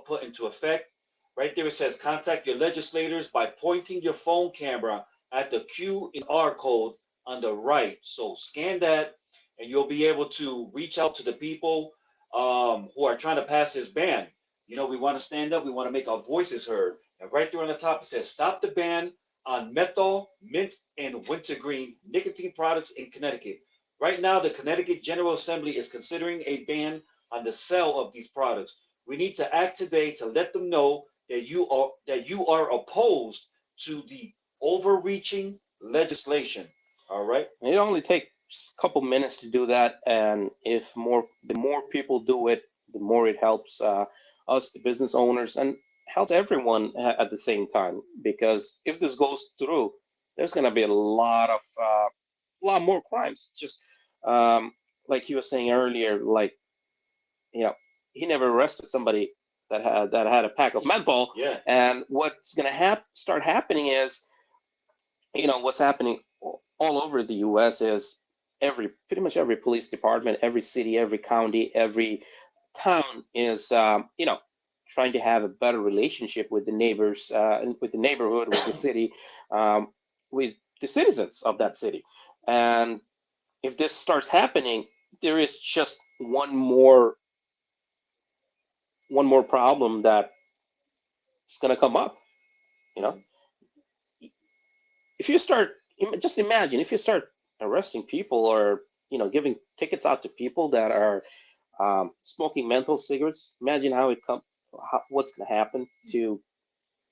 Speaker 1: put into effect. Right there, it says contact your legislators by pointing your phone camera at the Q and R code on the right. So scan that, and you'll be able to reach out to the people who are trying to pass this ban. You know, we want to stand up. We want to make our voices heard. And right there on the top, it says stop the ban on menthol, mint, and wintergreen nicotine products in Connecticut. Right now, the Connecticut General Assembly is considering a ban on the sale of these products. We need to act today to let them know that you are opposed to the overreaching legislation. All right.
Speaker 3: It only takes a couple minutes to do that, and the more people do it, the more it helps us, the business owners, and helps everyone at the same time. Because if this goes through, there's going to be a lot more crimes. Just like you were saying earlier, like he never arrested somebody that had a pack of menthol.
Speaker 1: Yeah.
Speaker 3: And what's going to start happening is, what's happening all over the U.S. is pretty much every police department, every city, every county, every town is, trying to have a better relationship with the neighbors, with the neighborhood, with the city, with the citizens of that city. And if this starts happening, there is just one more problem that is going to come up. If you start, just imagine if you start arresting people or giving tickets out to people that are smoking menthol cigarettes. Imagine what's going to happen to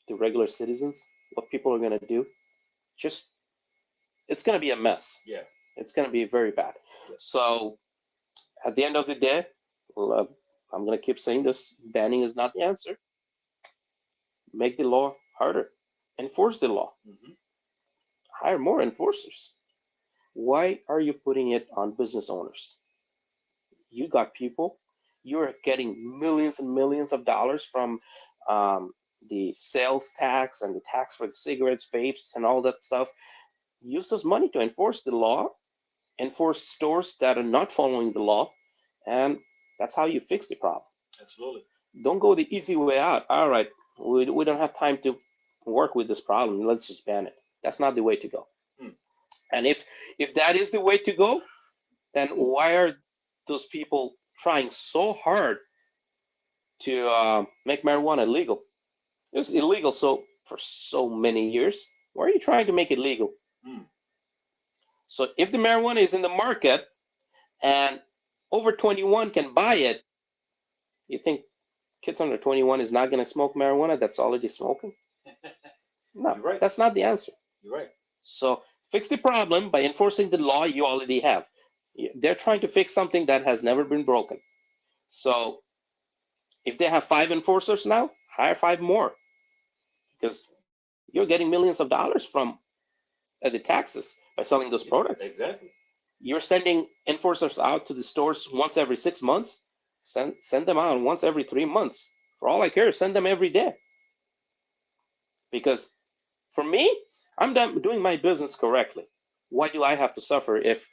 Speaker 3: the regular citizens. What people are going to do. It's going to be a mess.
Speaker 1: Yeah.
Speaker 3: It's going to be very bad.
Speaker 1: Yes.
Speaker 3: So at the end of the day, I'm going to keep saying this: banning is not the answer. Make the law harder. Enforce the law.
Speaker 1: Mm-hmm.
Speaker 3: Hire more enforcers. Why are you putting it on business owners? You got people. You're getting millions and millions of dollars from the sales tax and the tax for the cigarettes, vapes, and all that stuff. Use this money to enforce the law, enforce stores that are not following the law, and that's how you fix the problem.
Speaker 1: Absolutely.
Speaker 3: Don't go the easy way out. All right, we don't have time to work with this problem. Let's just ban it. That's not the way to go. And if that is the way to go, then why are those people trying so hard to make marijuana legal? It's illegal for so many years. Why are you trying to make it legal? So if the marijuana is in the market and over 21 can buy it, you think kids under 21 is not going to smoke marijuana that's already smoking? No,
Speaker 1: You're right.
Speaker 3: That's not the answer.
Speaker 1: You're right.
Speaker 3: So fix the problem by enforcing the law you already have. They're trying to fix something that has never been broken. So if they have 5 enforcers now, hire 5 more, because you're getting millions of dollars from the taxes by selling those products.
Speaker 1: Exactly.
Speaker 3: You're sending enforcers out to the stores once every 6 months. Send them out once every 3 months. For all I care, send them every day. Because for me, I'm doing my business correctly. Why do I have to suffer if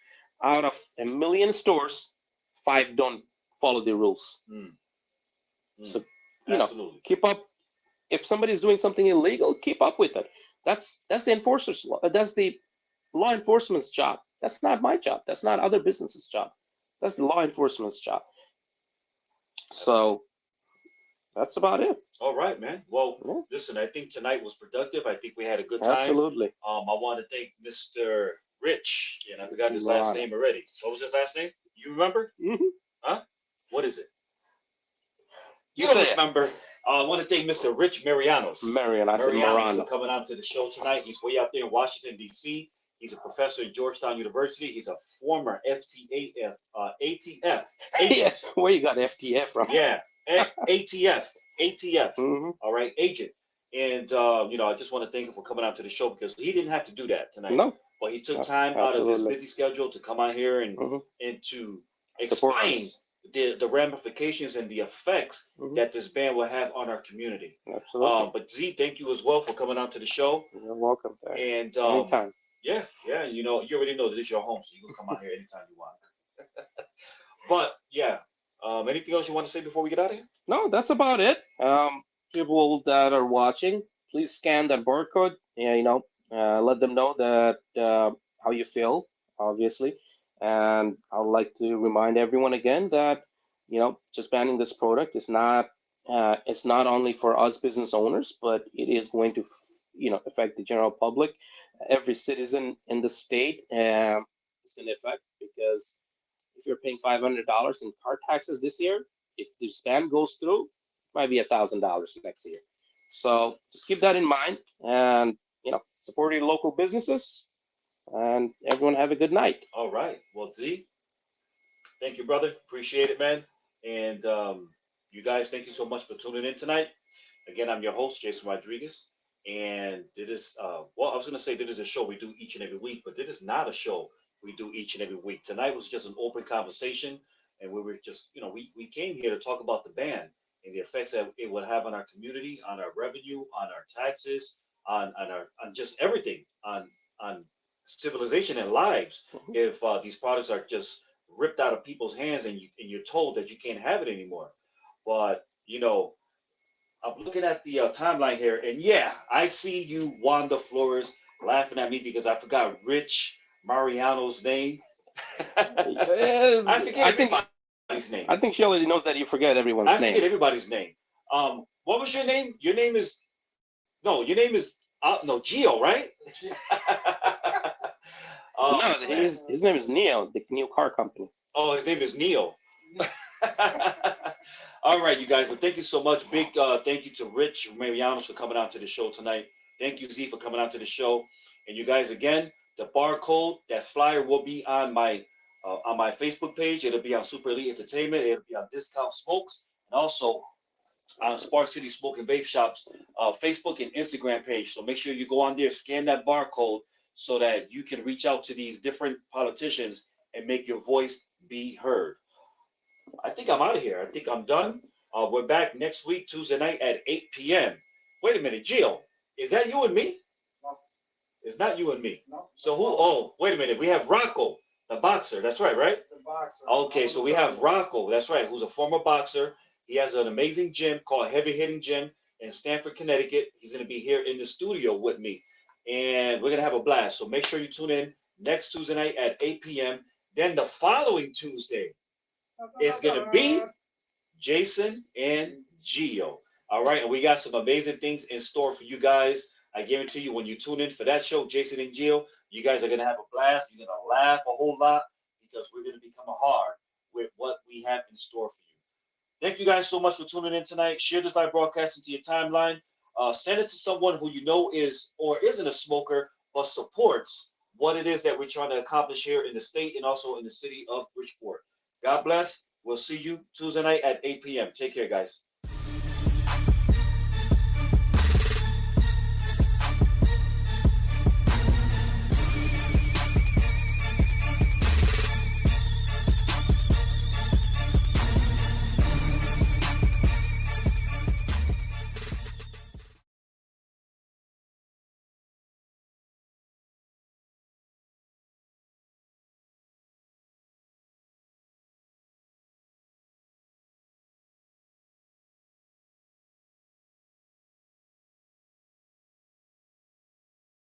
Speaker 3: out of 1 million stores, 5 don't follow the rules? So,
Speaker 1: Absolutely.
Speaker 3: keep up. If somebody's doing something illegal, keep up with it. That's the enforcer's that's the law enforcement's job. That's not my job. That's not other businesses' job. That's the law enforcement's job. So that's about it.
Speaker 1: All right, man. Well,
Speaker 3: Yeah.
Speaker 1: Listen, I think tonight was productive. I think we had a good time.
Speaker 3: Absolutely.
Speaker 1: I want to thank Mr. Rich, and I forgot his last name already. What was his last name? You remember?
Speaker 3: Mm-hmm.
Speaker 1: Huh? What is it?
Speaker 3: You
Speaker 1: don't
Speaker 3: say it.
Speaker 1: remember. I want to thank Mr. Rich Marianos.
Speaker 3: I said
Speaker 1: for
Speaker 3: Mariano.
Speaker 1: coming on to the show tonight. He's way out there in Washington, D.C. He's a professor at Georgetown University. He's a former ATF
Speaker 3: Yeah,
Speaker 1: agent.
Speaker 3: where you got FTF from?
Speaker 1: Yeah, ATF.
Speaker 3: Mm-hmm.
Speaker 1: All right, agent. And I just want to thank him for coming out to the show, because he didn't have to do that tonight.
Speaker 3: No.
Speaker 1: but he took time out of his
Speaker 3: Absolutely.
Speaker 1: busy schedule to come out here and
Speaker 3: Mhm.
Speaker 1: to
Speaker 3: Support
Speaker 1: explain
Speaker 3: us.
Speaker 1: the ramifications and the effects
Speaker 3: Mhm.
Speaker 1: that this ban will have on our community.
Speaker 3: Absolutely.
Speaker 1: But Z, thank you as well for coming out to the show.
Speaker 3: You're welcome.
Speaker 1: And
Speaker 3: Anytime.
Speaker 1: yeah, you know, you already know that this is your home, so you can come out here anytime you want. But yeah, anything else you want to say before we get out of here?
Speaker 3: No, that's about it. People that are watching, please scan that barcode. Yeah, let them know that how you feel, obviously. And I would like to remind everyone again that just banning this product is not it's not only for us business owners, but it is going to affect the general public. Every citizen in the state is going to affect, because if you're paying $500 in car taxes this year, if the ban goes through, it might be $1,000 next year. So just keep that in mind, and support your local businesses. And everyone have a good night.
Speaker 1: All right. Well, Z, thank you, brother. Appreciate it, man. And you guys, thank you so much for tuning in tonight. Again, I'm your host, Jason Rodriguez. And this is, well, I was going to say this is a show we do each and every week, but this is not a show we do each and every week. Tonight was just an open conversation. And we were just, we came here to talk about the ban and the effects that it would have on our community, on our revenue, on our taxes, on just everything, on civilization and lives.
Speaker 3: Mhm.
Speaker 1: If these products are just ripped out of people's hands and you're told that you can't have it anymore. But, I'm looking at the timeline here, and yeah, I see you, Wanda Flores, laughing at me because I forgot Rich Mariano's name. I forget
Speaker 3: I think
Speaker 1: everybody's name.
Speaker 3: I think she already knows that you forget everyone's
Speaker 1: I forget
Speaker 3: name.
Speaker 1: everybody's name. What was your name? Your name is no. Your name is no Gio, right?
Speaker 3: No,
Speaker 1: Oh man.
Speaker 3: his name is Neo, the new car company.
Speaker 1: Oh, his name is Neil. All right, you guys. Well, thank you so much. Big thank you to Rich Marianos for coming out to the show tonight. Thank you, Z, for coming out to the show. And you guys, again, the barcode, that flyer will be on my Facebook page. It'll be on Super Elite Entertainment. It'll be on Discount Smokes, and also on Spark City Smoke and Vape Shops Facebook and Instagram page. So make sure you go on there, scan that barcode, so that you can reach out to these different politicians and make your voice be heard. I think I'm out of here. I think I'm done. We're back next week, Tuesday night at 8 p.m. Wait a minute, Gio, is that you and me?
Speaker 5: No.
Speaker 1: It's not you and me.
Speaker 5: No.
Speaker 1: So who? Oh, wait a minute. We have Rocco, the boxer. That's right, right?
Speaker 5: The boxer.
Speaker 1: Okay, so we have Rocco. That's right. Who's a former boxer. He has an amazing gym called Heavy Hitting Gym in Stamford, Connecticut. He's going to be here in the studio with me, and we're going to have a blast. So make sure you tune in next Tuesday night at 8 p.m. Then the following Tuesday, it's going to be Jason and Gio. All right, and we got some amazing things in store for you guys. I guarantee you, when you tune in for that show, Jason and Gio, you guys are going to have a blast. You're going to laugh a whole lot, because we're going to be coming hard with what we have in store for you. Thank you guys so much for tuning in tonight. Share this live broadcast into your timeline. Send it to someone who you know is or isn't a smoker, but supports what it is that we're trying to accomplish here in the state and also in the city of Bridgeport. God bless. We'll see you Tuesday night at 8 p.m. Take care, guys.